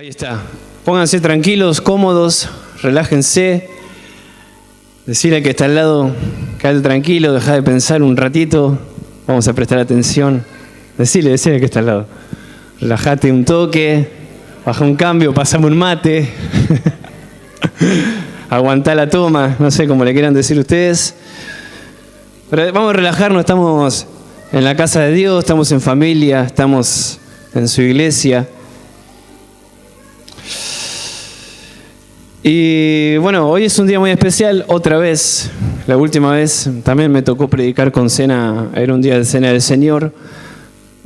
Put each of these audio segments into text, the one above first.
Ahí está. Pónganse tranquilos, cómodos, relájense. Decirle al que está al lado, quédate tranquilo, deja de pensar un ratito. Vamos a prestar atención. Decirle al que está al lado. Relájate un toque, baja un cambio, pasame un mate. Aguantá la toma, no sé cómo le quieran decir ustedes. Pero vamos a relajarnos, estamos en la casa de Dios, estamos en familia, estamos en su iglesia. Y bueno, hoy es un día muy especial, otra vez, la última vez también me tocó predicar con cena, era un día de cena del Señor,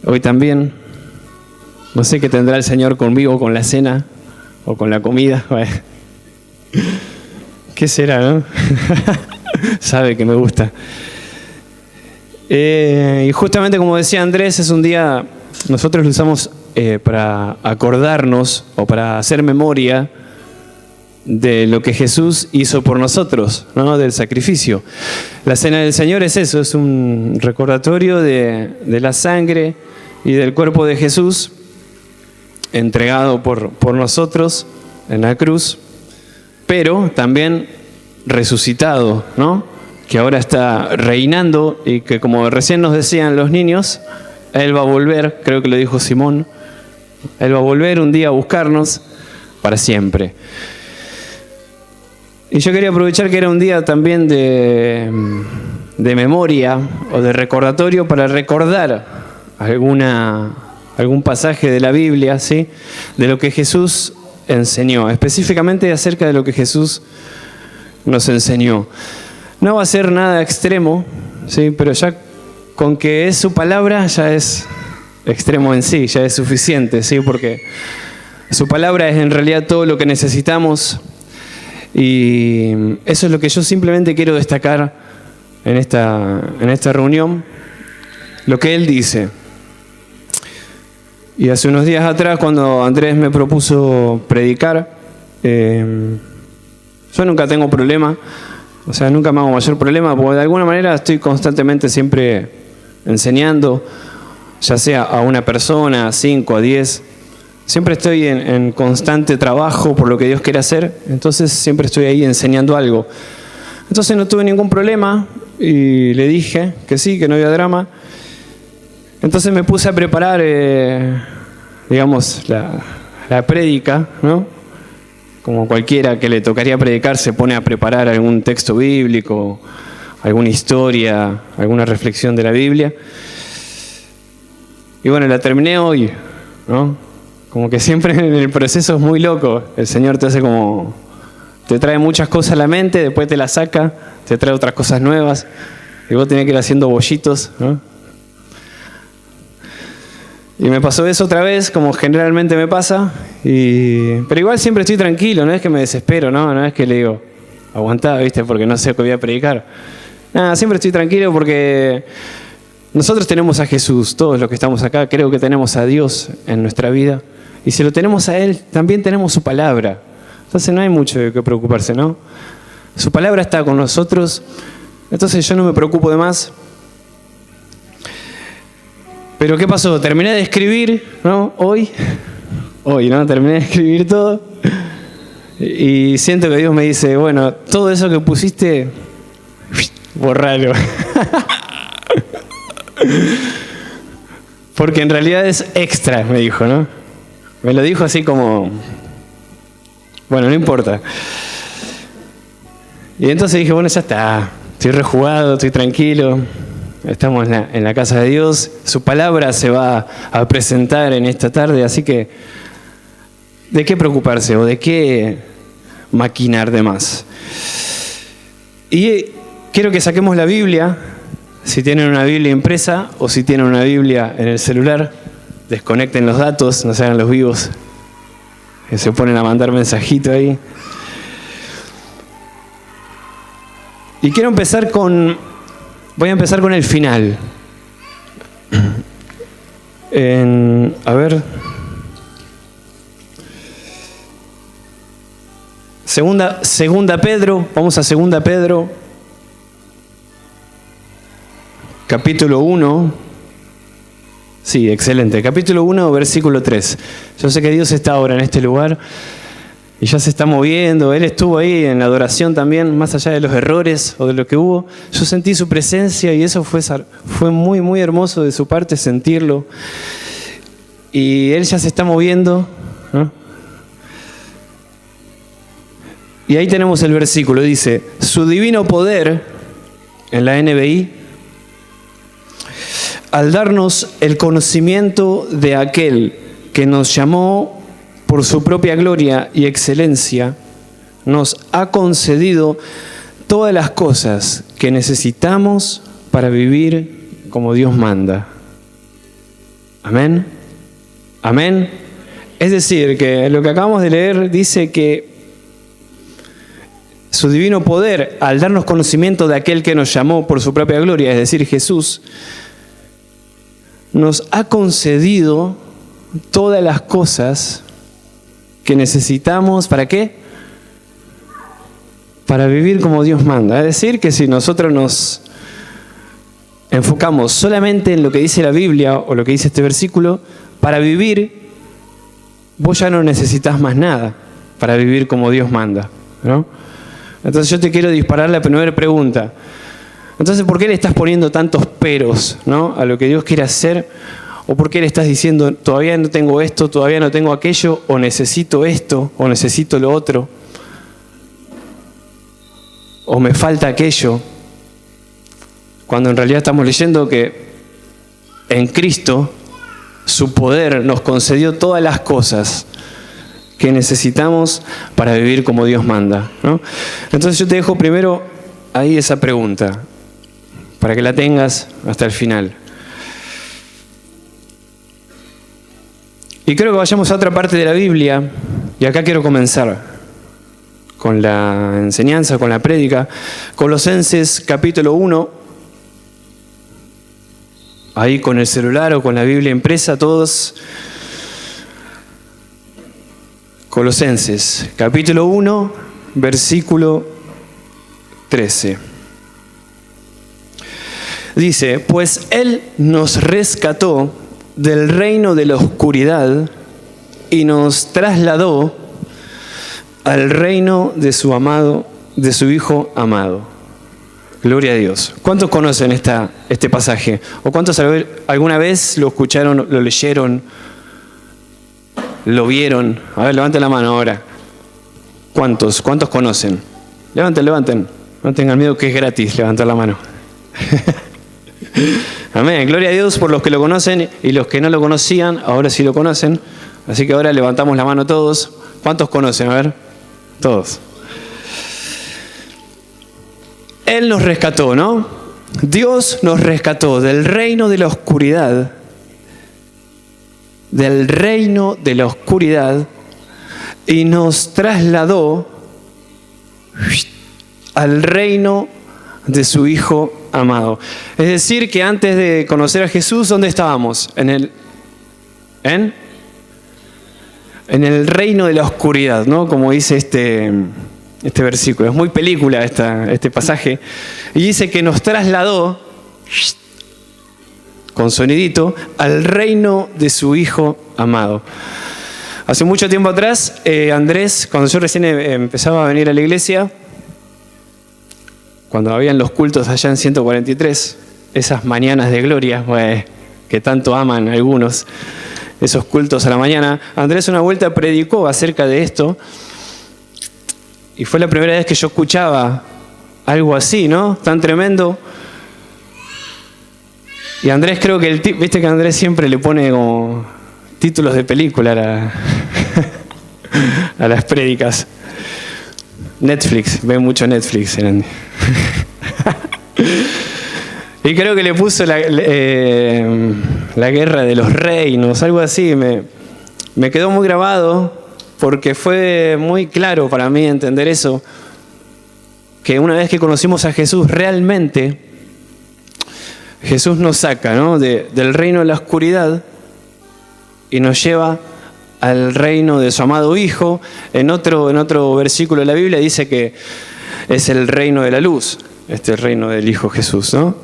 hoy también. No sé qué tendrá el Señor conmigo con la cena o con la comida. ¿Qué será, no? Sabe que me gusta. Y justamente como decía Andrés, es un día, nosotros lo usamos para acordarnos o para hacer memoria de lo que Jesús hizo por nosotros, ¿no? Del sacrificio. La cena del Señor es eso, es un recordatorio de la sangre y del cuerpo de Jesús entregado por nosotros en la cruz, pero también resucitado, ¿no? Que ahora está reinando y que, como recién nos decían los niños, Él va a volver, creo que lo dijo Simón, Él va a volver un día a buscarnos para siempre. Y yo quería aprovechar que era un día también de memoria o de recordatorio para recordar algún pasaje de la Biblia, ¿sí? De lo que Jesús enseñó, específicamente acerca de lo que Jesús nos enseñó. No va a ser nada extremo, ¿sí? Pero ya con que es su palabra ya es extremo en sí, ya es suficiente, ¿sí? Porque su palabra es en realidad todo lo que necesitamos. Y eso es lo que yo simplemente quiero destacar en esta reunión, lo que Él dice. Y hace unos días atrás, cuando Andrés me propuso predicar, yo nunca tengo problema, o sea, nunca me hago mayor problema, porque de alguna manera estoy constantemente siempre enseñando, ya sea a una persona, a 5, a 10. Siempre estoy en constante trabajo por lo que Dios quiere hacer, entonces siempre estoy ahí enseñando algo. Entonces no tuve ningún problema y le dije que sí, que no había drama. Entonces me puse a preparar, digamos, la prédica, ¿no? Como cualquiera que le tocaría predicar se pone a preparar algún texto bíblico, alguna historia, alguna reflexión de la Biblia. Y bueno, la terminé hoy, ¿no? Como que siempre en el proceso es muy loco. El Señor te hace como... te trae muchas cosas a la mente, después te las saca, te trae otras cosas nuevas. Y vos tenés que ir haciendo bollitos, ¿no? Y me pasó eso otra vez, como generalmente me pasa. Pero igual siempre estoy tranquilo, no es que me desespero, ¿no? No es que le digo, aguantá, ¿viste? Porque no sé qué voy a predicar. Nada, siempre estoy tranquilo porque... nosotros tenemos a Jesús, todos los que estamos acá, creo que tenemos a Dios en nuestra vida. Y si lo tenemos a Él, también tenemos su palabra. Entonces no hay mucho de qué preocuparse, ¿no? Su palabra está con nosotros, entonces yo no me preocupo de más. Pero ¿qué pasó? Terminé de escribir, ¿no? Hoy, ¿no? Terminé de escribir todo. Y siento que Dios me dice, bueno, todo eso que pusiste, borralo. Porque en realidad es extra, me dijo, ¿no? Me lo dijo así como... bueno, no importa. Y entonces dije, bueno, ya está. Estoy rejugado, estoy tranquilo. Estamos en la casa de Dios. Su palabra se va a presentar en esta tarde, así que... ¿de qué preocuparse o de qué maquinar de más? Y quiero que saquemos la Biblia... si tienen una Biblia impresa o si tienen una Biblia en el celular, desconecten los datos, no se hagan los vivos, que se ponen a mandar mensajito ahí. Y quiero empezar voy a empezar con el final. A ver. Segunda Pedro, vamos a Segunda Pedro. Capítulo 1, Sí, excelente. Capítulo 1, versículo 3. Yo sé que Dios está ahora en este lugar y ya se está moviendo. Él estuvo ahí en la adoración también, más allá de los errores o de lo que hubo. Yo sentí su presencia y eso fue muy, muy hermoso de su parte sentirlo. Y Él ya se está moviendo, ¿no? Y ahí tenemos el versículo, dice, su divino poder, en la NBI, al darnos el conocimiento de aquel que nos llamó por su propia gloria y excelencia, nos ha concedido todas las cosas que necesitamos para vivir como Dios manda. Amén. Amén. Es decir, que lo que acabamos de leer dice que su divino poder, al darnos conocimiento de aquel que nos llamó por su propia gloria, es decir, Jesús, nos ha concedido todas las cosas que necesitamos, ¿para qué? Para vivir como Dios manda. Es decir, que si nosotros nos enfocamos solamente en lo que dice la Biblia o lo que dice este versículo, para vivir, vos ya no necesitas más nada para vivir como Dios manda, ¿no? Entonces yo te quiero disparar la primera pregunta. Entonces, ¿por qué le estás poniendo tantos peros, ¿no?, a lo que Dios quiere hacer? ¿O por qué le estás diciendo, todavía no tengo esto, todavía no tengo aquello, o necesito esto, o necesito lo otro, o me falta aquello? Cuando en realidad estamos leyendo que en Cristo su poder nos concedió todas las cosas que necesitamos para vivir como Dios manda, ¿no? Entonces yo te dejo primero ahí esa pregunta, para que la tengas hasta el final. Y creo que vayamos a otra parte de la Biblia, y acá quiero comenzar con la enseñanza, con la prédica. Colosenses capítulo 1, ahí con el celular o con la Biblia impresa, todos. Colosenses capítulo 1, versículo 13. Dice, pues Él nos rescató del reino de la oscuridad y nos trasladó al reino de su amado, de su Hijo amado. Gloria a Dios. ¿Cuántos conocen este pasaje? ¿O cuántos alguna vez lo escucharon, lo leyeron, lo vieron? A ver, levanten la mano ahora. ¿Cuántos conocen? Levanten. No tengan miedo, que es gratis levantar la mano. Amén. Gloria a Dios por los que lo conocen, y los que no lo conocían, ahora sí lo conocen. Así que ahora levantamos la mano todos. ¿Cuántos conocen? A ver, todos. Él nos rescató, ¿no? Dios nos rescató del reino de la oscuridad. Del reino de la oscuridad. Y nos trasladó al reino de su Hijo amado. Es decir, que antes de conocer a Jesús, ¿dónde estábamos? En el reino de la oscuridad, ¿no? Como dice este versículo. Es muy película este pasaje. Y dice que nos trasladó, con sonidito, al reino de su Hijo amado. Hace mucho tiempo atrás, Andrés, cuando yo recién empezaba a venir a la iglesia, cuando habían los cultos allá en 143, esas mañanas de gloria, que tanto aman algunos, esos cultos a la mañana, Andrés una vuelta predicó acerca de esto, y fue la primera vez que yo escuchaba algo así, ¿no? Tan tremendo. Y Andrés, creo que viste que Andrés siempre le pone como títulos de película a las prédicas. Netflix, ve mucho Netflix. Y creo que le puso la guerra de los reinos, algo así. Me quedó muy grabado porque fue muy claro para mí entender eso. Que una vez que conocimos a Jesús, realmente Jesús nos saca, ¿no?, del reino de la oscuridad y nos lleva al reino de su amado Hijo. En otro versículo de la Biblia dice que es el reino de la luz, el reino del Hijo Jesús, ¿no?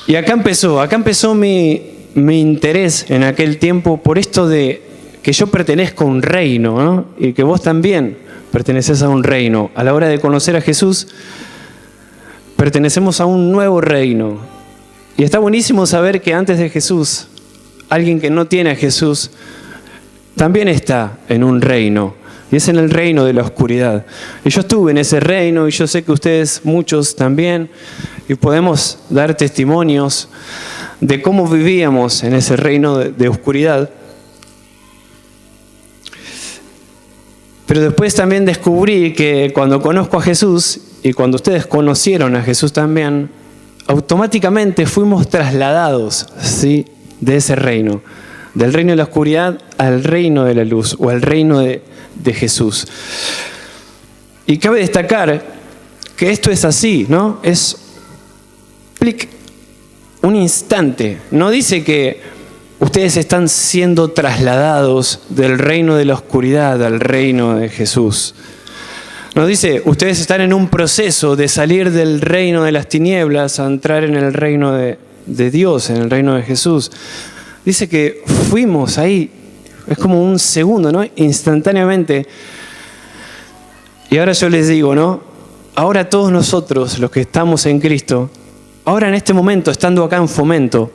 Y acá empezó mi interés en aquel tiempo por esto de que yo pertenezco a un reino, ¿no? Y que vos también perteneces a un reino. A la hora de conocer a Jesús, pertenecemos a un nuevo reino. Y está buenísimo saber que antes de Jesús, alguien que no tiene a Jesús, también está en un reino. Y es en el reino de la oscuridad. Y yo estuve en ese reino y yo sé que ustedes, muchos también, y podemos dar testimonios de cómo vivíamos en ese reino de oscuridad. Pero después también descubrí que cuando conozco a Jesús y cuando ustedes conocieron a Jesús también, automáticamente fuimos trasladados, ¿sí?, de ese reino, del reino de la oscuridad al reino de la luz o al reino de Jesús. Y cabe destacar que esto es así, ¿no? Es un instante. No dice que ustedes están siendo trasladados del reino de la oscuridad al reino de Jesús. Nos dice, ustedes están en un proceso de salir del reino de las tinieblas a entrar en el reino de Dios, en el reino de Jesús. Dice que fuimos ahí, es como un segundo, ¿no? Instantáneamente. Y ahora yo les digo, ¿no? Ahora todos nosotros, los que estamos en Cristo, ahora en este momento, estando acá en Fomento,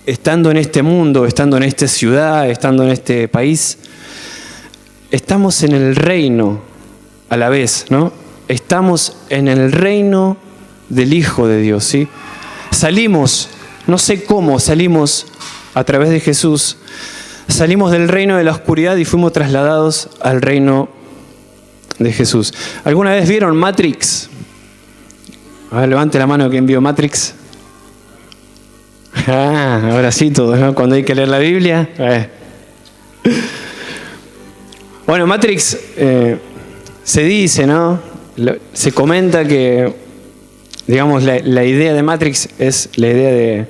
estando en este mundo, estando en esta ciudad, estando en este país, estamos en el reino a la vez, ¿no? Estamos en el reino del Hijo de Dios, ¿sí? Salimos, no sé cómo, salimos a través de Jesús, salimos del reino de la oscuridad y fuimos trasladados al reino de Jesús. ¿Alguna vez vieron Matrix? A ver, levante la mano quien vio Matrix. Ahora sí todos, ¿no? Cuando hay que leer la Biblia. Bueno, Matrix, se dice, ¿no? Se comenta que, digamos, la idea de Matrix es la idea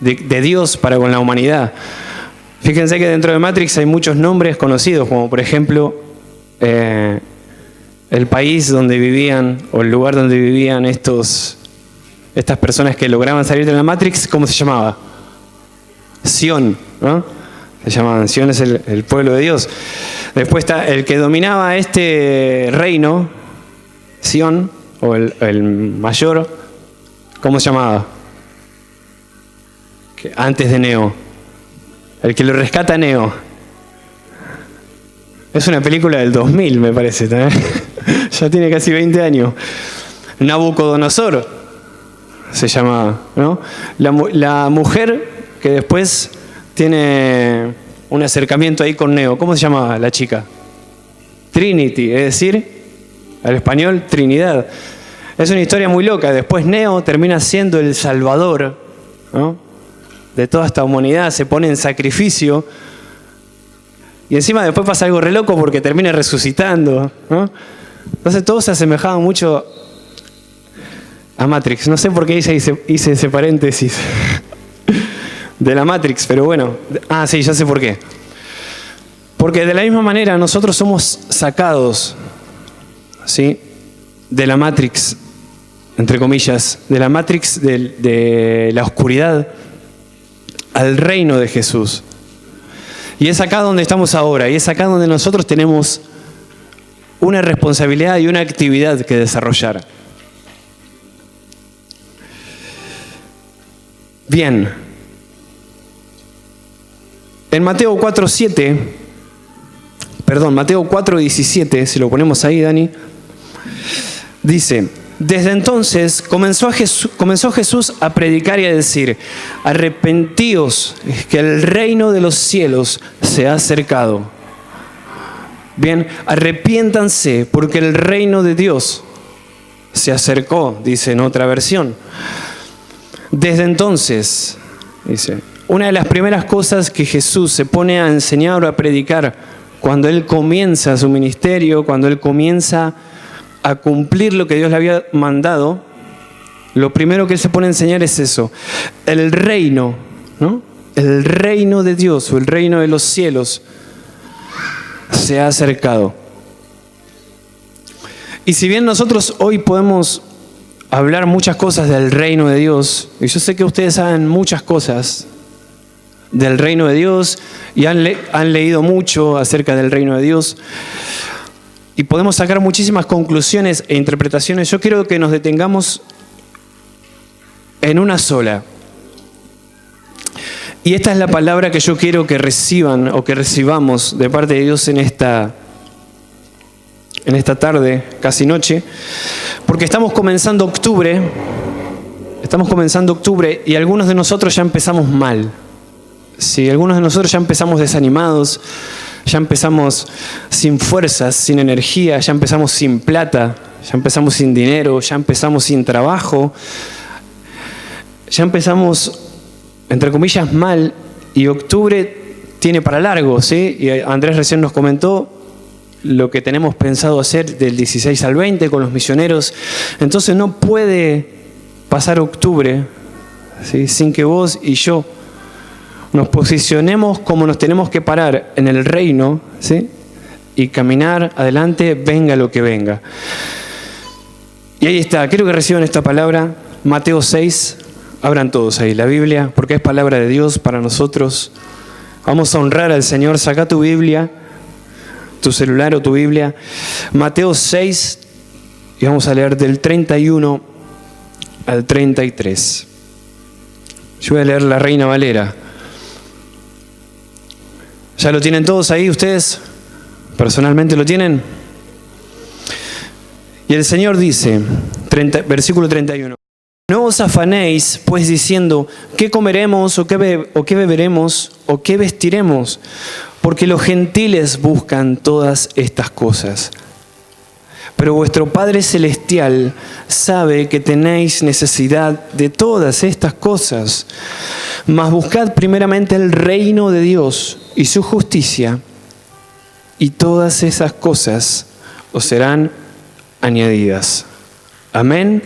de Dios para con la humanidad. Fíjense que dentro de Matrix hay muchos nombres conocidos, como por ejemplo el país donde vivían, o el lugar donde vivían estas personas que lograban salir de la Matrix. ¿Cómo se llamaba? Sion, ¿no? Se llamaban Sion, es el pueblo de Dios. Después está el que dominaba este reino, Sion, o el mayor, ¿cómo se llamaba? Antes de Neo. El que lo rescata a Neo. Es una película del 2000, me parece. Ya tiene casi 20 años. Nabucodonosor se llamaba, ¿no? La mujer que después tiene un acercamiento ahí con Neo. ¿Cómo se llamaba la chica? Trinity, es decir, al español, Trinidad. Es una historia muy loca. Después Neo termina siendo el salvador, ¿no?, de toda esta humanidad, se pone en sacrificio y encima después pasa algo re loco porque termina resucitando, ¿no? Entonces todos se asemejaban mucho a Matrix. No sé por qué hice ese paréntesis de la Matrix, pero bueno. Sí, ya sé por qué. Porque de la misma manera nosotros somos sacados, ¿sí?, de la Matrix, entre comillas, de la Matrix de la oscuridad al reino de Jesús. Y es acá donde estamos ahora, y es acá donde nosotros tenemos una responsabilidad y una actividad que desarrollar. Bien. En Mateo 4:17, si lo ponemos ahí, Dani, dice: desde entonces comenzó Jesús a predicar y a decir: arrepentíos, que el reino de los cielos se ha acercado. Bien, arrepiéntanse porque el reino de Dios se acercó, dice en otra versión. Desde entonces, dice, una de las primeras cosas que Jesús se pone a enseñar o a predicar cuando Él comienza su ministerio, cuando Él comienza a cumplir lo que Dios le había mandado, lo primero que Él se pone a enseñar es eso: el reino, ¿no? El reino de Dios o el reino de los cielos se ha acercado. Y si bien nosotros hoy podemos hablar muchas cosas del reino de Dios. Y yo sé que ustedes saben muchas cosas del reino de Dios y han leído mucho acerca del reino de Dios. Y podemos sacar muchísimas conclusiones e interpretaciones. Yo quiero que nos detengamos en una sola. Y esta es la palabra que yo quiero que reciban o que recibamos de parte de Dios en esta tarde, casi noche, porque estamos comenzando octubre y algunos de nosotros ya empezamos mal. Sí, algunos de nosotros ya empezamos desanimados, ya empezamos sin fuerzas, sin energía, ya empezamos sin plata, ya empezamos sin dinero, ya empezamos sin trabajo, ya empezamos, entre comillas, mal, y octubre tiene para largo, ¿sí? Y Andrés recién nos comentó lo que tenemos pensado hacer del 16 al 20 con los misioneros. Entonces no puede pasar octubre, ¿sí?, sin que vos y yo nos posicionemos como nos tenemos que parar en el reino, ¿sí?, y caminar adelante, venga lo que venga. Y ahí está, quiero que reciban esta palabra, Mateo 6, abran todos ahí la Biblia, porque es palabra de Dios para nosotros. Vamos a honrar al Señor, saca tu Biblia, tu celular o tu Biblia, Mateo 6, y vamos a leer del 31 al 33. Yo voy a leer la Reina Valera. ¿Ya lo tienen todos ahí ustedes? ¿Personalmente lo tienen? Y el Señor dice, versículo 31. No os afanéis, pues diciendo, ¿qué comeremos o qué beberemos o qué vestiremos? Porque los gentiles buscan todas estas cosas. Pero vuestro Padre Celestial sabe que tenéis necesidad de todas estas cosas. Mas buscad primeramente el reino de Dios y su justicia, y todas esas cosas os serán añadidas. Amén.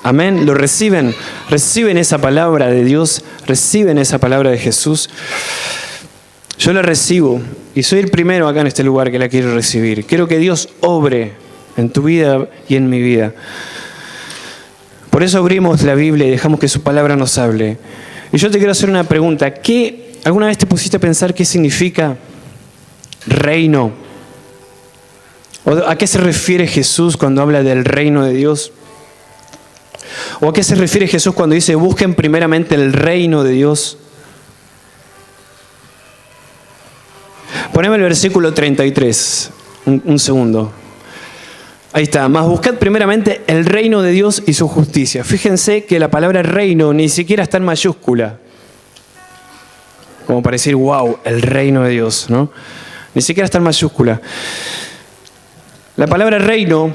Amén. ¿Lo reciben? ¿Reciben esa palabra de Dios? ¿Reciben esa palabra de Jesús? Yo la recibo y soy el primero acá en este lugar que la quiero recibir. Quiero que Dios obre en tu vida y en mi vida. Por eso abrimos la Biblia y dejamos que su palabra nos hable. Y yo te quiero hacer una pregunta. ¿Alguna vez te pusiste a pensar qué significa reino? ¿O a qué se refiere Jesús cuando habla del reino de Dios? ¿O a qué se refiere Jesús cuando dice busquen primeramente el reino de Dios? Poneme el versículo 33, un segundo. Ahí está, mas buscad primeramente el reino de Dios y su justicia. Fíjense que la palabra reino ni siquiera está en mayúscula. Como para decir, wow, el reino de Dios, ¿no? Ni siquiera está en mayúscula. La palabra reino,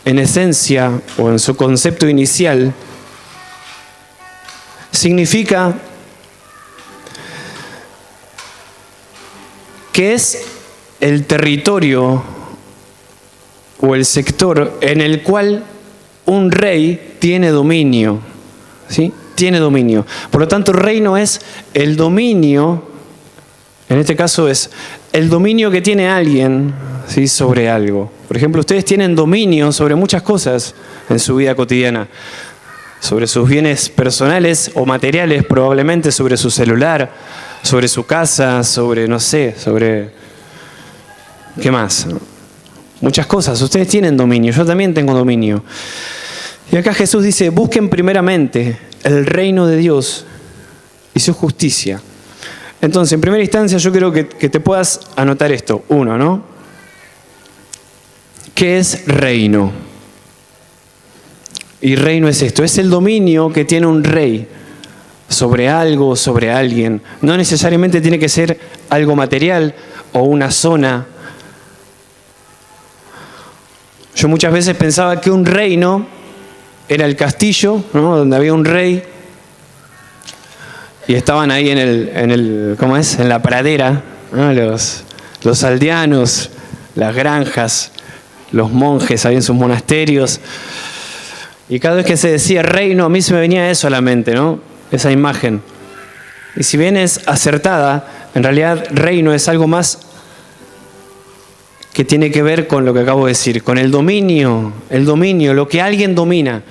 en esencia o en su concepto inicial, significa que es el territorio o el sector en el cual un rey tiene dominio, ¿sí? Tiene dominio. Por lo tanto, reino es el dominio, en este caso es el dominio que tiene alguien, ¿sí?, sobre algo. Por ejemplo, ustedes tienen dominio sobre muchas cosas en su vida cotidiana, sobre sus bienes personales o materiales, probablemente sobre su celular, sobre su casa, sobre, no sé, sobre... ¿Qué más? Muchas cosas. Ustedes tienen dominio, yo también tengo dominio. Y acá Jesús dice, busquen primeramente el reino de Dios y su justicia. Entonces, en primera instancia, yo quiero que te puedas anotar esto. Uno, ¿no? ¿Qué es reino? Y reino es esto, es el dominio que tiene un rey sobre algo, sobre alguien. No necesariamente tiene que ser algo material o una zona. Yo muchas veces pensaba que un reino era el castillo, ¿no?, donde había un rey y estaban ahí ¿cómo es?, en la pradera, ¿no?, los aldeanos, las granjas, los monjes ahí en sus monasterios. Y cada vez que se decía reino, a mí se me venía eso a la mente, ¿no?, esa imagen. Y si bien es acertada, en realidad reino es algo más que tiene que ver con lo que acabo de decir, con el dominio, lo que alguien domina,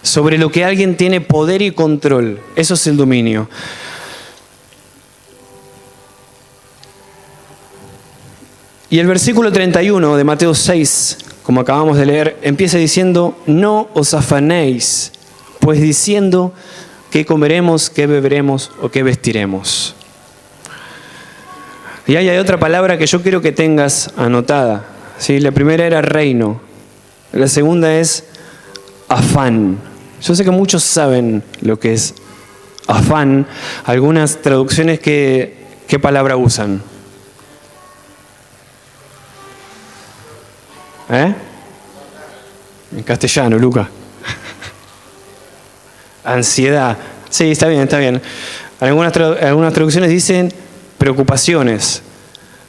sobre lo que alguien tiene poder y control. Eso es el dominio. Y el versículo 31 de Mateo 6, como acabamos de leer, empieza diciendo: no os afanéis, pues diciendo qué comeremos, qué beberemos o qué vestiremos. Y ahí hay otra palabra que yo quiero que tengas anotada, ¿sí? La primera era reino, la segunda es afán. Yo sé que muchos saben lo que es afán. Algunas traducciones, ¿qué palabra usan? En castellano, Luca. Ansiedad. Sí, está bien, está bien. Algunas traducciones dicen preocupaciones.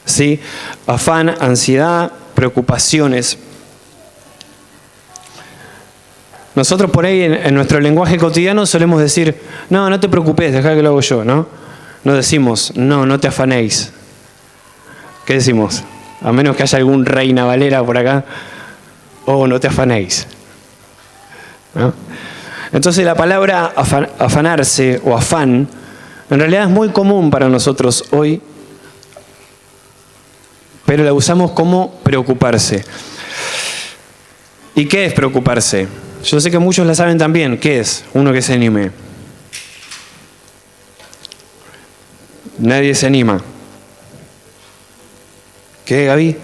¿Sí? Afán, ansiedad, preocupaciones. Nosotros por ahí en nuestro lenguaje cotidiano solemos decir: no te preocupes, dejá que lo hago yo, ¿no? No decimos: no te afanéis. ¿Qué decimos? A menos que haya algún Reina Valera por acá. No te afanéis, ¿no? Entonces la palabra afanarse o afán en realidad es muy común para nosotros hoy, pero la usamos como preocuparse. ¿Y qué es preocuparse? Yo sé que muchos la saben también. ¿Qué es? Uno que se anime. Nadie se anima. ¿Qué, Gaby?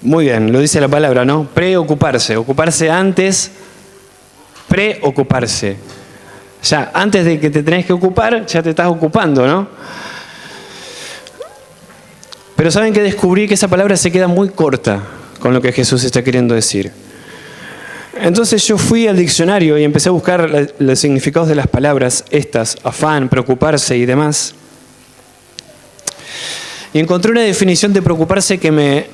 Muy bien, lo dice la palabra, ¿no? Preocuparse. Ocuparse antes, preocuparse. Ya, antes de que te tenés que ocupar, ya te estás ocupando, ¿no? Pero saben que descubrí que esa palabra se queda muy corta con lo que Jesús está queriendo decir. Entonces yo fui al diccionario y empecé a buscar los significados de las palabras estas: afán, preocuparse y demás. Y encontré una definición de preocuparse que me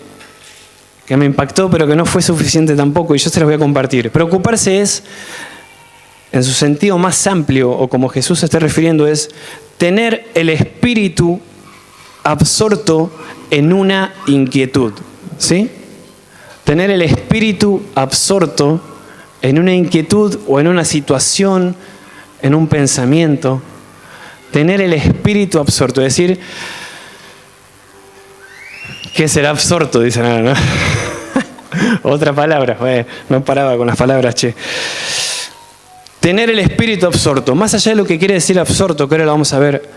impactó, pero que no fue suficiente tampoco, y yo se las voy a compartir. Preocuparse es, en su sentido más amplio, o como Jesús se está refiriendo, es tener el espíritu absorto en una inquietud. ¿Sí? Tener el espíritu absorto en una inquietud o en una situación, en un pensamiento. Tener el espíritu absorto, es decir, ¿qué será absorto? Dicen ahora, ¿no? Otra palabra, no paraba con las palabras, che. Tener el espíritu absorto, más allá de lo que quiere decir absorto, que ahora lo vamos a ver,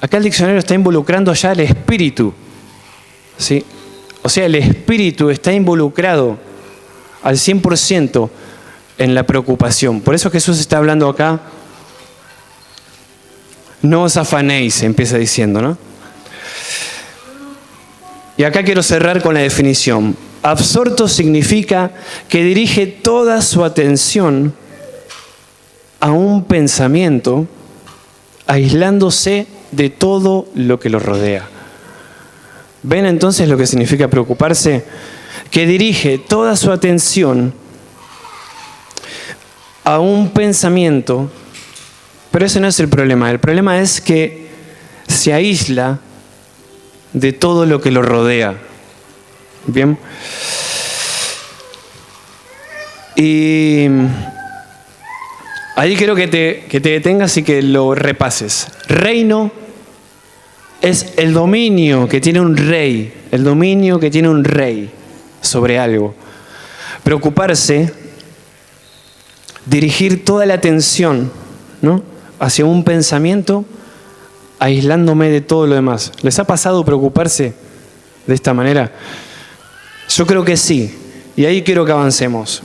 acá el diccionario está involucrando ya el espíritu, ¿sí? O sea, el espíritu está involucrado al 100% en la preocupación. Por eso Jesús está hablando acá: no os afanéis, empieza diciendo, ¿no? Y acá quiero cerrar con la definición. Absorto significa que dirige toda su atención a un pensamiento, aislándose de todo lo que lo rodea. ¿Ven entonces lo que significa preocuparse? Que dirige toda su atención a un pensamiento, pero ese no es el problema. El problema es que se aísla de todo lo que lo rodea. ¿Bien? Y ahí quiero que te detengas y que lo repases. Reino es el dominio que tiene un rey, el dominio que tiene un rey sobre algo. Preocuparse, dirigir toda la atención, ¿no?, hacia un pensamiento, aislándome de todo lo demás. ¿Les ha pasado preocuparse de esta manera? Yo creo que sí, y ahí quiero que avancemos.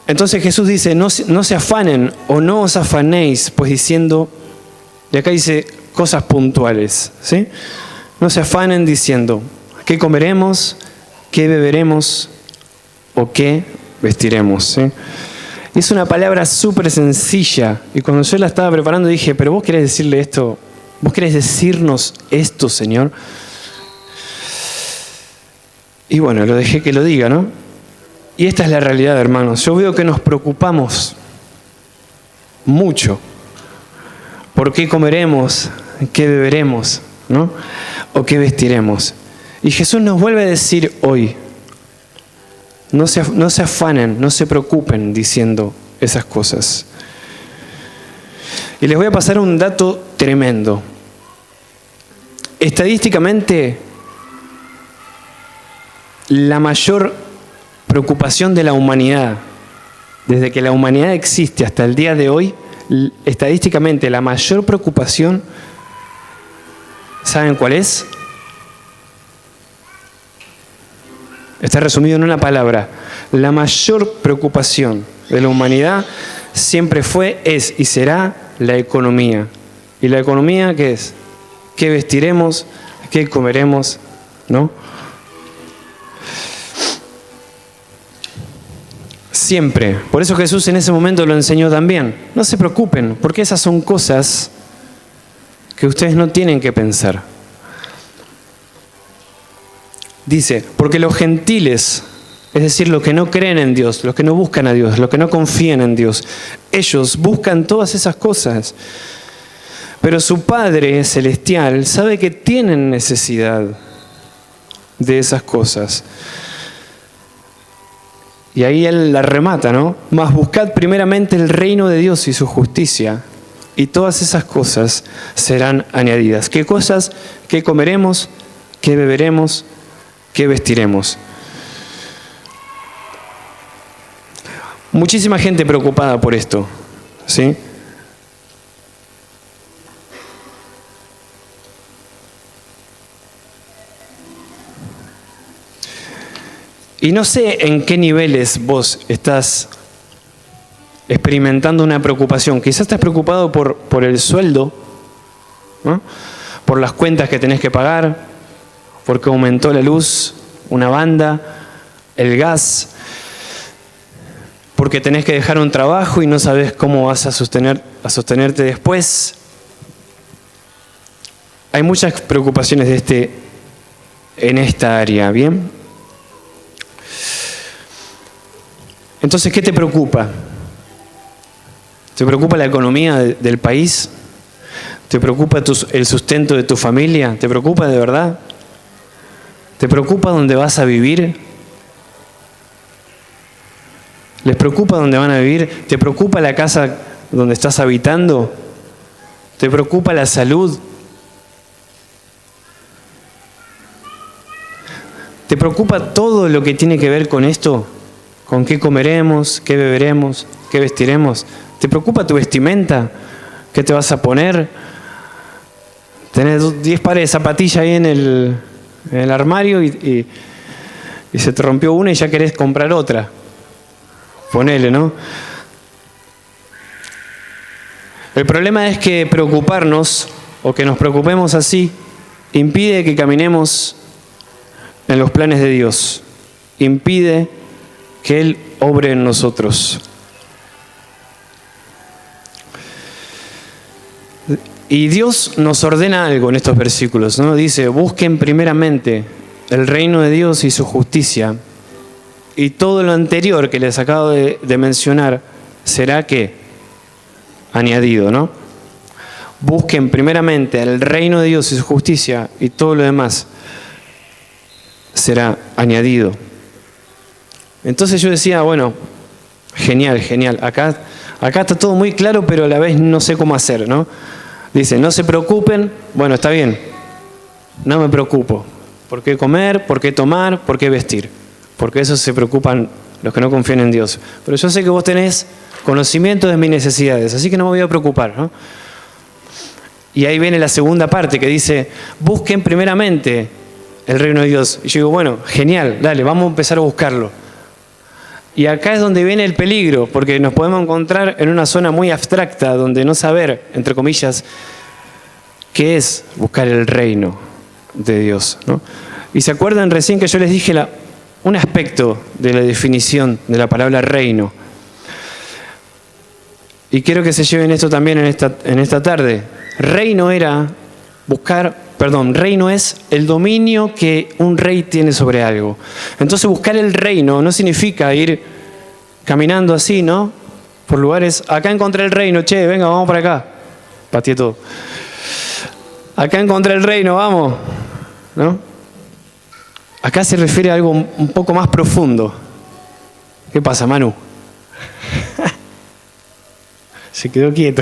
Entonces Jesús dice: no se afanen o no os afanéis, pues diciendo, y acá dice cosas puntuales, ¿sí? No se afanen diciendo, ¿qué comeremos? ¿Qué beberemos? ¿O qué vestiremos? ¿Sí? Es una palabra súper sencilla, y cuando yo la estaba preparando dije: pero vos querés decirle esto, vos querés decirnos esto, Señor. Y bueno, lo dejé que lo diga, ¿no? Y esta es la realidad, hermanos. Yo veo que nos preocupamos mucho por qué comeremos, qué beberemos, ¿no? ¿O qué vestiremos? Y Jesús nos vuelve a decir hoy, no se afanen, no se preocupen diciendo esas cosas. Y les voy a pasar un dato tremendo. Estadísticamente, la mayor preocupación de la humanidad, desde que la humanidad existe hasta el día de hoy, estadísticamente la mayor preocupación, ¿saben cuál es? Está resumido en una palabra. La mayor preocupación de la humanidad siempre fue, es y será la economía. ¿Y la economía qué es? ¿Qué vestiremos? ¿Qué comeremos? ¿No? Siempre. Por eso Jesús en ese momento lo enseñó también. No se preocupen, porque esas son cosas que ustedes no tienen que pensar. Dice, porque los gentiles, es decir, los que no creen en Dios, los que no buscan a Dios, los que no confían en Dios, ellos buscan todas esas cosas. Pero su Padre Celestial sabe que tienen necesidad de esas cosas. Y ahí Él la remata, ¿no? Mas buscad primeramente el reino de Dios y su justicia, y todas esas cosas serán añadidas. ¿Qué cosas? ¿Qué comeremos? ¿Qué beberemos? ¿Qué vestiremos? Muchísima gente preocupada por esto, ¿sí? Y no sé en qué niveles vos estás experimentando una preocupación. Quizás estás preocupado por el sueldo, ¿no? Por las cuentas que tenés que pagar, porque aumentó la luz, una banda, el gas, porque tenés que dejar un trabajo y no sabés cómo vas a sostenerte después. Hay muchas preocupaciones en esta área, ¿bien? Entonces, ¿qué te preocupa? ¿Te preocupa la economía del país? ¿Te preocupa el sustento de tu familia? ¿Te preocupa de verdad? ¿Te preocupa dónde vas a vivir? ¿Les preocupa dónde van a vivir? ¿Te preocupa la casa donde estás habitando? ¿Te preocupa la salud? ¿Te preocupa todo lo que tiene que ver con esto? ¿Con qué comeremos? ¿Qué beberemos? ¿Qué vestiremos? ¿Te preocupa tu vestimenta? ¿Qué te vas a poner? Tenés 10 pares de zapatillas ahí en el armario y se te rompió una y ya querés comprar otra. Ponele, ¿no? El problema es que preocuparnos o que nos preocupemos así impide que caminemos en los planes de Dios. Impide que Él obre en nosotros. Y Dios nos ordena algo en estos versículos, ¿no? Dice, busquen primeramente el reino de Dios y su justicia, y todo lo anterior que les acabo de mencionar será ¿qué? Añadido, ¿no? Busquen primeramente el reino de Dios y su justicia, y todo lo demás será añadido. Entonces yo decía, bueno, genial. Acá está todo muy claro, pero a la vez no sé cómo hacer, ¿no? Dice, no se preocupen. Bueno, está bien. No me preocupo. ¿Por qué comer? ¿Por qué tomar? ¿Por qué vestir? Porque eso se preocupan los que no confían en Dios. Pero yo sé que vos tenés conocimiento de mis necesidades, así que no me voy a preocupar, ¿no? Y ahí viene la segunda parte que dice, busquen primeramente el reino de Dios. Y yo digo, bueno, genial, dale, vamos a empezar a buscarlo. Y acá es donde viene el peligro, porque nos podemos encontrar en una zona muy abstracta, donde no saber, entre comillas, qué es buscar el reino de Dios, ¿no? Y se acuerdan recién que yo les dije un aspecto de la definición de la palabra reino. Y quiero que se lleven esto también en esta tarde. Reino es el dominio que un rey tiene sobre algo. Entonces buscar el reino no significa ir caminando así, ¿no? Por lugares, acá encontré el reino, che, venga, vamos para acá. Pateé todo. Acá encontré el reino, vamos. ¿No? Acá se refiere a algo un poco más profundo. ¿Qué pasa, Manu? Se quedó quieto.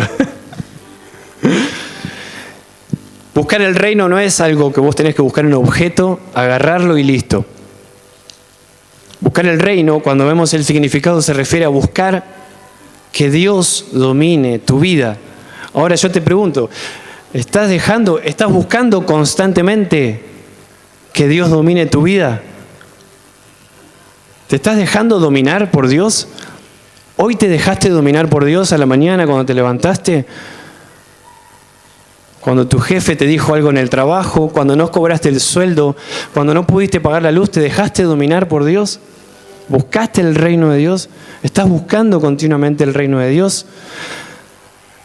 Buscar el reino no es algo que vos tenés que buscar un objeto, agarrarlo y listo. Buscar el reino, cuando vemos el significado, se refiere a buscar que Dios domine tu vida. Ahora yo te pregunto, ¿estás buscando constantemente que Dios domine tu vida? ¿Te estás dejando dominar por Dios? ¿Hoy te dejaste dominar por Dios a la mañana cuando te levantaste? Cuando tu jefe te dijo algo en el trabajo, cuando no cobraste el sueldo, cuando no pudiste pagar la luz, ¿te dejaste dominar por Dios? ¿Buscaste el reino de Dios? ¿Estás buscando continuamente el reino de Dios?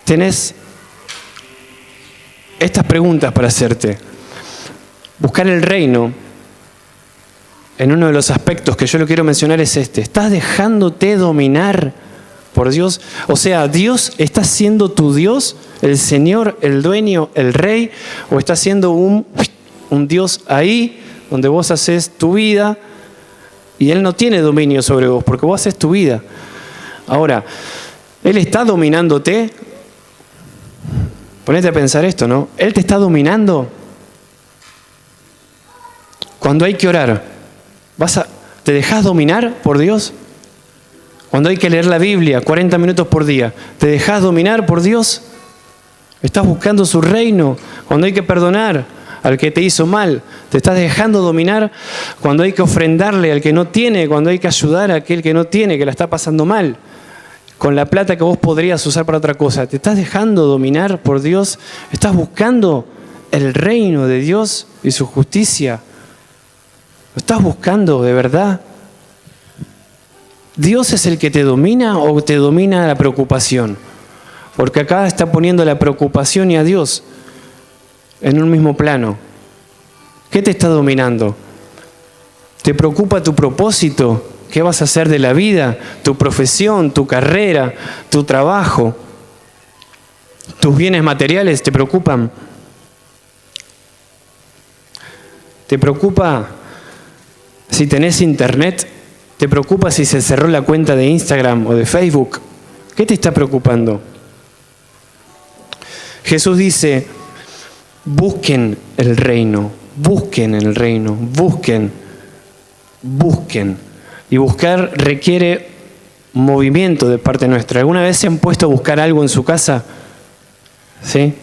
Tenés estas preguntas para hacerte. Buscar el reino, en uno de los aspectos que yo lo quiero mencionar es este. ¿Estás dejándote dominar por Dios? O sea, ¿Dios está siendo tu Dios, el Señor, el dueño, el Rey? ¿O está siendo un Dios ahí, donde vos haces tu vida y Él no tiene dominio sobre vos, porque vos haces tu vida? Ahora, ¿Él está dominándote? Ponete a pensar esto, ¿no? ¿Él te está dominando? Cuando hay que orar, ¿te dejás dominar por Dios? Cuando hay que leer la Biblia 40 minutos por día, ¿te dejás dominar por Dios? ¿Estás buscando su reino? Cuando hay que perdonar al que te hizo mal, ¿te estás dejando dominar? Cuando hay que ofrendarle al que no tiene, cuando hay que ayudar a aquel que no tiene, que la está pasando mal, con la plata que vos podrías usar para otra cosa, ¿te estás dejando dominar por Dios? ¿Estás buscando el reino de Dios y su justicia? ¿Lo estás buscando de verdad? ¿Dios es el que te domina o te domina la preocupación? Porque acá está poniendo la preocupación y a Dios en un mismo plano. ¿Qué te está dominando? ¿Te preocupa tu propósito? ¿Qué vas a hacer de la vida? ¿Tu profesión? ¿Tu carrera? ¿Tu trabajo? ¿Tus bienes materiales te preocupan? ¿Te preocupa si tenés internet? ¿Te preocupa si se cerró la cuenta de Instagram o de Facebook? ¿Qué te está preocupando? Jesús dice, busquen el reino, busquen el reino, busquen. Y buscar requiere movimiento de parte nuestra. ¿Alguna vez se han puesto a buscar algo en su casa? ¿Sí?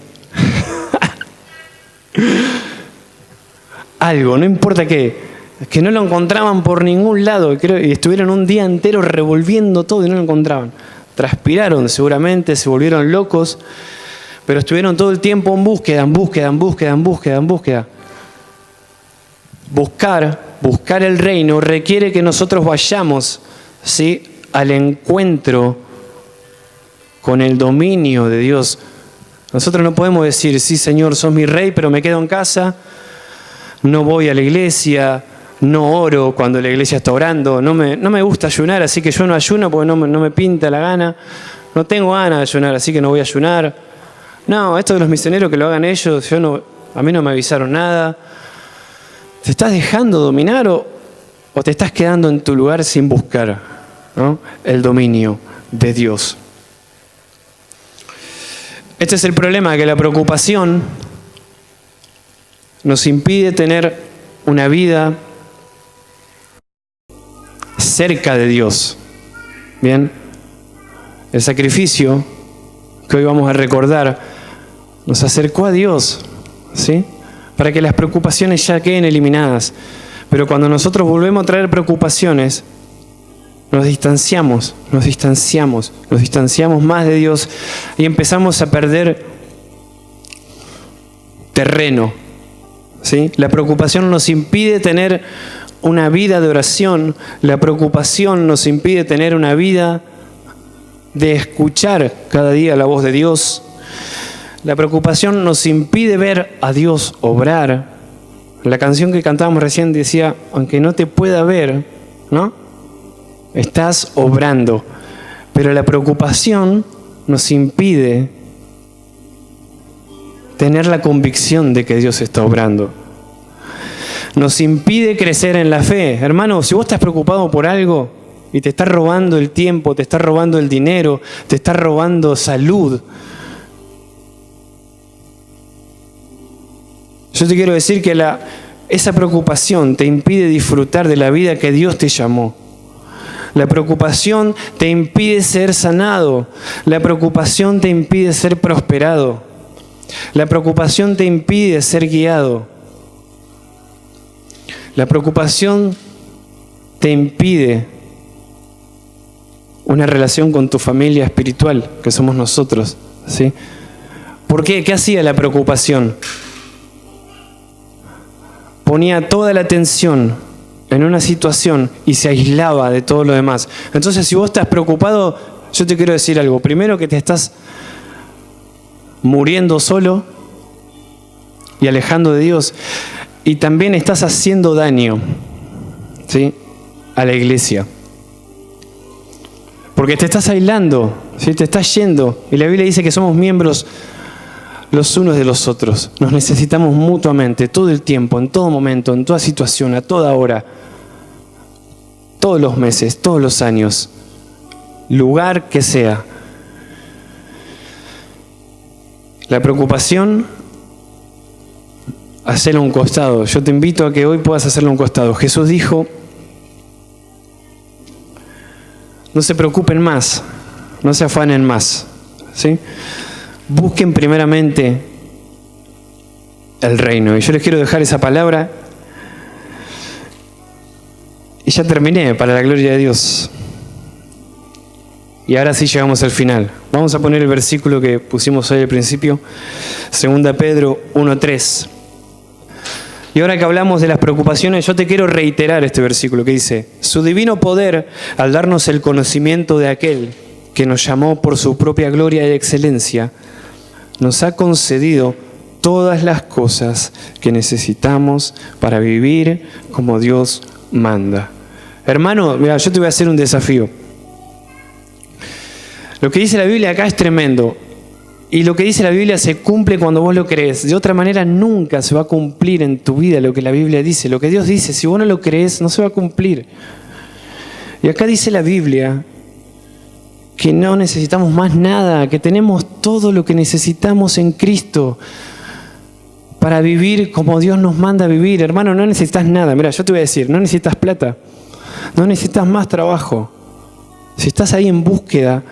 Algo, no importa qué. Que no lo encontraban por ningún lado y estuvieron un día entero revolviendo todo y no lo encontraban. Transpiraron seguramente, se volvieron locos, pero estuvieron todo el tiempo en búsqueda. Buscar el reino requiere que nosotros vayamos, ¿sí?, al encuentro con el dominio de Dios. Nosotros no podemos decir, sí, Señor, sos mi rey, pero me quedo en casa, no voy a la iglesia, no oro cuando la iglesia está orando, no me gusta ayunar, así que yo no ayuno porque no me pinta la gana, no tengo ganas de ayunar, así que no voy a ayunar. No, esto de los misioneros que lo hagan ellos, a mí no me avisaron nada. ¿Te estás dejando dominar o te estás quedando en tu lugar sin buscar, ¿no?, el dominio de Dios? Este es el problema, que la preocupación nos impide tener una vida cerca de Dios. Bien, el sacrificio que hoy vamos a recordar nos acercó a Dios, ¿sí?, para que las preocupaciones ya queden eliminadas. Pero cuando nosotros volvemos a traer preocupaciones, nos distanciamos más de Dios y empezamos a perder terreno, ¿sí? La preocupación nos impide tener una vida de oración, la preocupación nos impide tener una vida de escuchar cada día la voz de Dios. La preocupación nos impide ver a Dios obrar. La canción que cantábamos recién decía, aunque no te pueda ver, ¿no?, estás obrando. Pero la preocupación nos impide tener la convicción de que Dios está obrando. Nos impide crecer en la fe. Hermano, si vos estás preocupado por algo y te está robando el tiempo, te está robando el dinero, te está robando salud, yo te quiero decir que esa preocupación te impide disfrutar de la vida que Dios te llamó. La preocupación te impide ser sanado. La preocupación te impide ser prosperado. La preocupación te impide ser guiado. La preocupación te impide una relación con tu familia espiritual, que somos nosotros, ¿sí? ¿Por qué? ¿Qué hacía la preocupación? Ponía toda la atención en una situación y se aislaba de todo lo demás. Entonces, si vos estás preocupado, yo te quiero decir algo. Primero, que te estás muriendo solo y alejando de Dios. Y también estás haciendo daño, ¿sí?, a la iglesia. Porque te estás aislando, ¿sí?, te estás yendo. Y la Biblia dice que somos miembros los unos de los otros. Nos necesitamos mutuamente, todo el tiempo, en todo momento, en toda situación, a toda hora. Todos los meses, todos los años. Lugar que sea. La preocupación, hacerlo a un costado. Yo te invito a que hoy puedas hacerlo a un costado. Jesús dijo: no se preocupen más, no se afanen más, ¿sí? Busquen primeramente el reino. Y yo les quiero dejar esa palabra. Y ya terminé, para la gloria de Dios. Y ahora sí llegamos al final. Vamos a poner el versículo que pusimos hoy al principio. 2 Pedro 1:3. Y ahora que hablamos de las preocupaciones, yo te quiero reiterar este versículo que dice: su divino poder, al darnos el conocimiento de aquel que nos llamó por su propia gloria y excelencia, nos ha concedido todas las cosas que necesitamos para vivir como Dios manda. Hermano, mira, yo te voy a hacer un desafío. Lo que dice la Biblia acá es tremendo. Y lo que dice la Biblia se cumple cuando vos lo crees. De otra manera nunca se va a cumplir en tu vida lo que la Biblia dice. Lo que Dios dice, si vos no lo crees, no se va a cumplir. Y acá dice la Biblia que no necesitamos más nada, que tenemos todo lo que necesitamos en Cristo para vivir como Dios nos manda a vivir. Hermano, no necesitas nada. Mira, yo te voy a decir, no necesitas plata, no necesitas más trabajo. Si estás ahí en búsqueda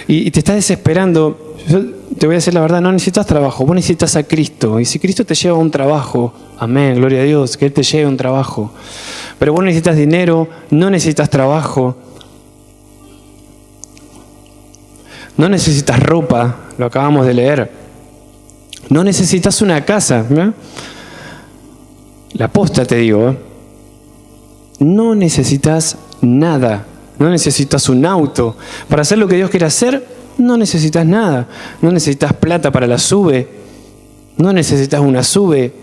y te estás desesperando, yo te voy a decir la verdad, no necesitas trabajo, vos necesitas a Cristo. Y si Cristo te lleva a un trabajo, amén, gloria a Dios, que Él te lleve a un trabajo. Pero vos necesitas dinero, no necesitas trabajo. No necesitas ropa, lo acabamos de leer. No necesitas una casa, ¿no? La posta te digo, no necesitas nada. No necesitas un auto. Para hacer lo que Dios quiere hacer, no necesitas nada. No necesitas plata para la SUBE. No necesitas una SUBE.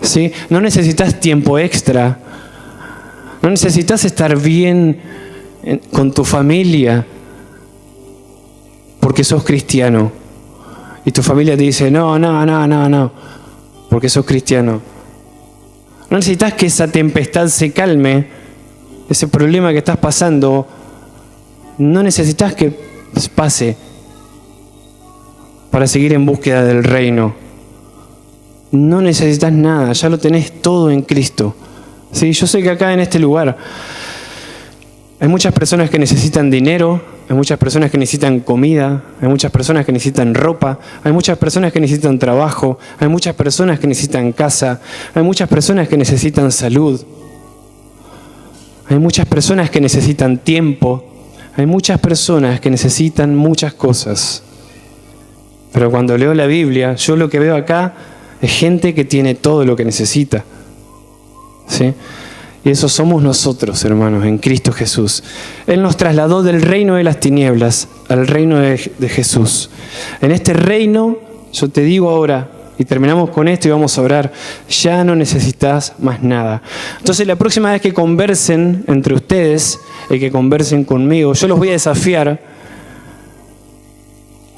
¿Sí? No necesitas tiempo extra. No necesitas estar bien con tu familia porque sos cristiano. Y tu familia te dice, no, porque sos cristiano. No necesitas que esa tempestad se calme. Ese problema que estás pasando, no necesitas que pase para seguir en búsqueda del reino. No necesitas nada, ya lo tenés todo en Cristo. ¿Sí? Yo sé que acá en este lugar hay muchas personas que necesitan dinero, hay muchas personas que necesitan comida, hay muchas personas que necesitan ropa, hay muchas personas que necesitan trabajo, hay muchas personas que necesitan casa, hay muchas personas que necesitan salud. Hay muchas personas que necesitan tiempo, hay muchas personas que necesitan muchas cosas. Pero cuando leo la Biblia, yo lo que veo acá es gente que tiene todo lo que necesita. ¿Sí? Y eso somos nosotros, hermanos, en Cristo Jesús. Él nos trasladó del reino de las tinieblas al reino de Jesús. En este reino, yo te digo ahora, y terminamos con esto y vamos a orar, ya no necesitas más nada. Entonces la próxima vez que conversen entre ustedes y que conversen conmigo, yo los voy a desafiar.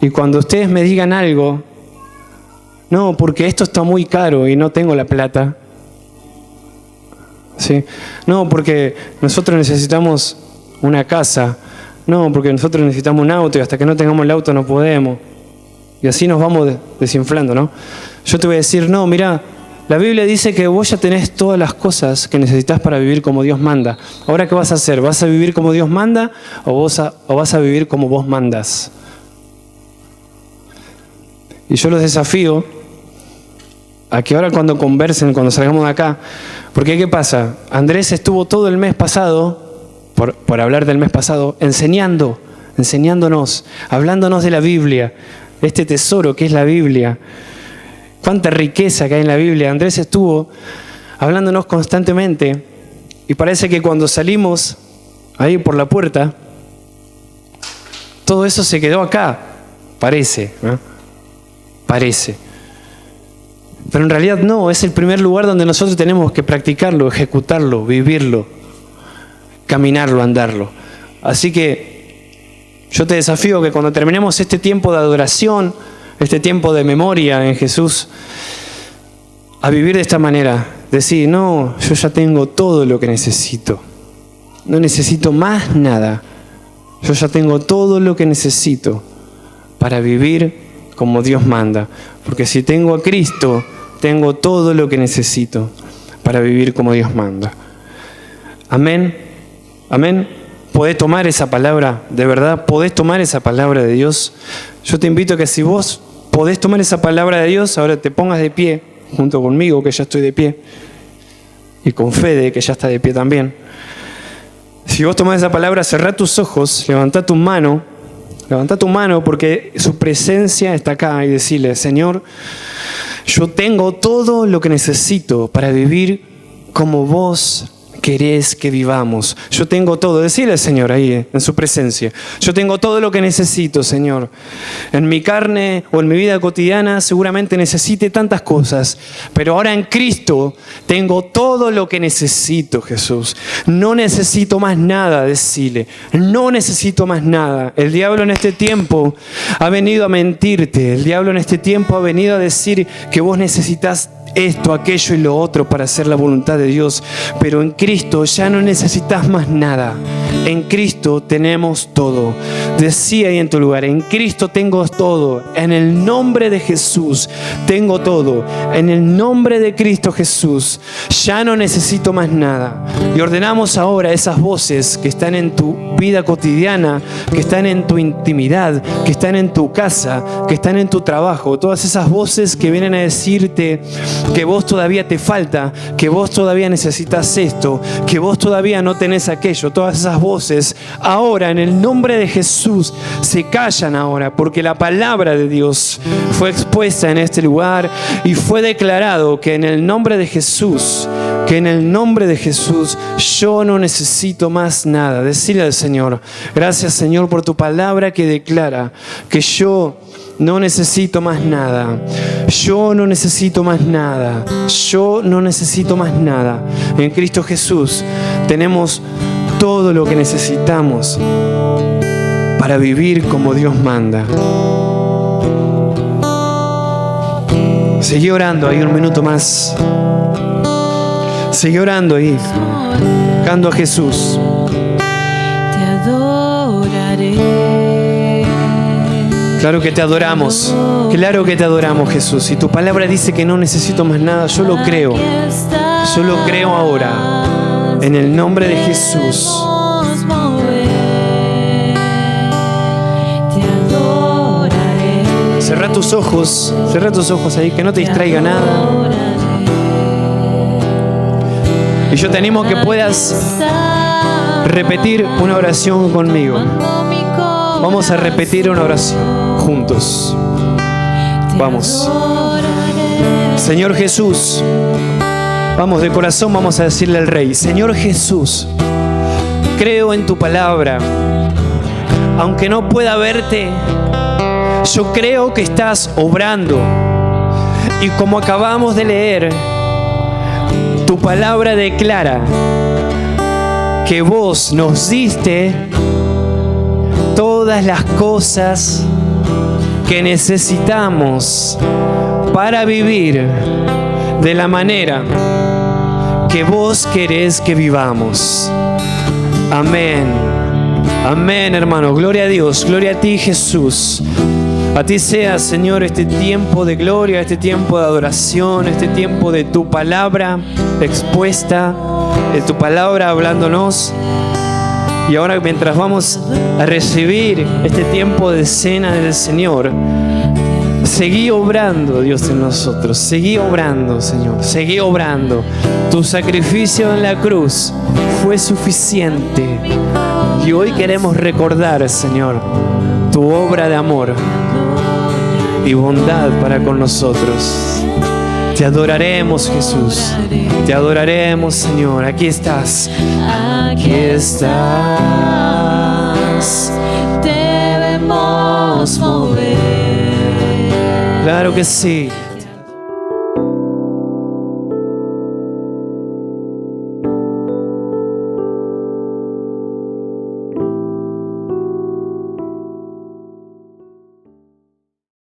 Y cuando ustedes me digan algo, No, porque esto está muy caro y no tengo la plata. ¿Sí? No, porque nosotros necesitamos una casa. No, porque nosotros necesitamos un auto y hasta que no tengamos el auto no podemos. Y así nos vamos desinflando, ¿no? Yo te voy a decir, no, mirá, la Biblia dice que vos ya tenés todas las cosas que necesitas para vivir como Dios manda. Ahora, ¿qué vas a hacer? ¿Vas a vivir como Dios manda o vas a vivir como vos mandas? Y yo los desafío a que ahora cuando conversen, cuando salgamos de acá, porque ¿qué pasa? Andrés estuvo todo el mes pasado, por hablar del mes pasado, enseñándonos, hablándonos de la Biblia, este tesoro que es la Biblia. Cuánta riqueza que hay en la Biblia. Andrés estuvo hablándonos constantemente y parece que cuando salimos ahí por la puerta, todo eso se quedó acá. Parece, ¿no? Parece. Pero en realidad no, es el primer lugar donde nosotros tenemos que practicarlo, ejecutarlo, vivirlo, caminarlo, andarlo. Así que yo te desafío que cuando terminemos este tiempo de adoración, este tiempo de memoria en Jesús, a vivir de esta manera, decir, no, yo ya tengo todo lo que necesito, no necesito más nada, yo ya tengo todo lo que necesito para vivir como Dios manda, porque si tengo a Cristo, tengo todo lo que necesito para vivir como Dios manda. Amén, amén. ¿Podés tomar esa palabra de verdad? ¿Podés tomar esa palabra de Dios? Yo te invito a que si vos podés tomar esa palabra de Dios, ahora te pongas de pie, junto conmigo, que ya estoy de pie, y con Fede, que ya está de pie también. Si vos tomás esa palabra, cerrá tus ojos, levantá tu mano porque su presencia está acá y decirle, Señor, yo tengo todo lo que necesito para vivir como vos querés que vivamos. Yo tengo todo. Decirle al Señor ahí, en su presencia. Yo tengo todo lo que necesito, Señor. En mi carne o en mi vida cotidiana seguramente necesite tantas cosas, pero ahora en Cristo tengo todo lo que necesito, Jesús. No necesito más nada, decirle. No necesito más nada. El diablo en este tiempo ha venido a mentirte. El diablo en este tiempo ha venido a decir que vos necesitas esto, aquello y lo otro para hacer la voluntad de Dios. Pero en Cristo ya no necesitas más nada. En Cristo tenemos todo. Decía ahí en tu lugar, en Cristo tengo todo. En el nombre de Jesús tengo todo. En el nombre de Cristo Jesús ya no necesito más nada. Y ordenamos ahora esas voces que están en tu vida cotidiana, que están en tu intimidad, que están en tu casa, que están en tu trabajo. Todas esas voces que vienen a decirte que vos todavía te falta, que vos todavía necesitas esto, que vos todavía no tenés aquello. Todas esas voces ahora en el nombre de Jesús se callan ahora, porque la palabra de Dios fue expuesta en este lugar y fue declarado que en el nombre de Jesús, yo no necesito más nada. Decirle al Señor, gracias Señor por tu palabra que declara que yo no necesito más nada. Yo no necesito más nada. Yo no necesito más nada. En Cristo Jesús tenemos todo lo que necesitamos para vivir como Dios manda. Seguí orando ahí un minuto más. Seguí orando ahí, buscando a Jesús. Te adoraré. Claro que te adoramos, Jesús. Y tu palabra dice que no necesito más nada. Yo lo creo ahora, en el nombre de Jesús. Cerrá tus ojos ahí, que no te distraiga nada. Y yo te animo a que puedas repetir una oración conmigo. Vamos a repetir una oración juntos. Vamos. Señor Jesús, vamos de corazón, vamos a decirle al Rey, Señor Jesús, creo en tu palabra. Aunque no pueda verte, yo creo que estás obrando. Y como acabamos de leer, tu palabra declara que vos nos diste todas las cosas que necesitamos para vivir de la manera que vos querés que vivamos. Amén. Amén, hermano. Gloria a Dios. Gloria a ti, Jesús. A ti sea, Señor, este tiempo de gloria, este tiempo de adoración, este tiempo de tu palabra expuesta, de tu palabra hablándonos. Y ahora, mientras vamos a recibir este tiempo de cena del Señor, seguí obrando, Dios, en nosotros. Seguí obrando, Señor. Seguí obrando. Tu sacrificio en la cruz fue suficiente. Y hoy queremos recordar, Señor, tu obra de amor y bondad para con nosotros. Te adoraremos, Jesús. Te adoraremos, Señor. Aquí estás. Aquí estás. Debemos mover. Claro que sí.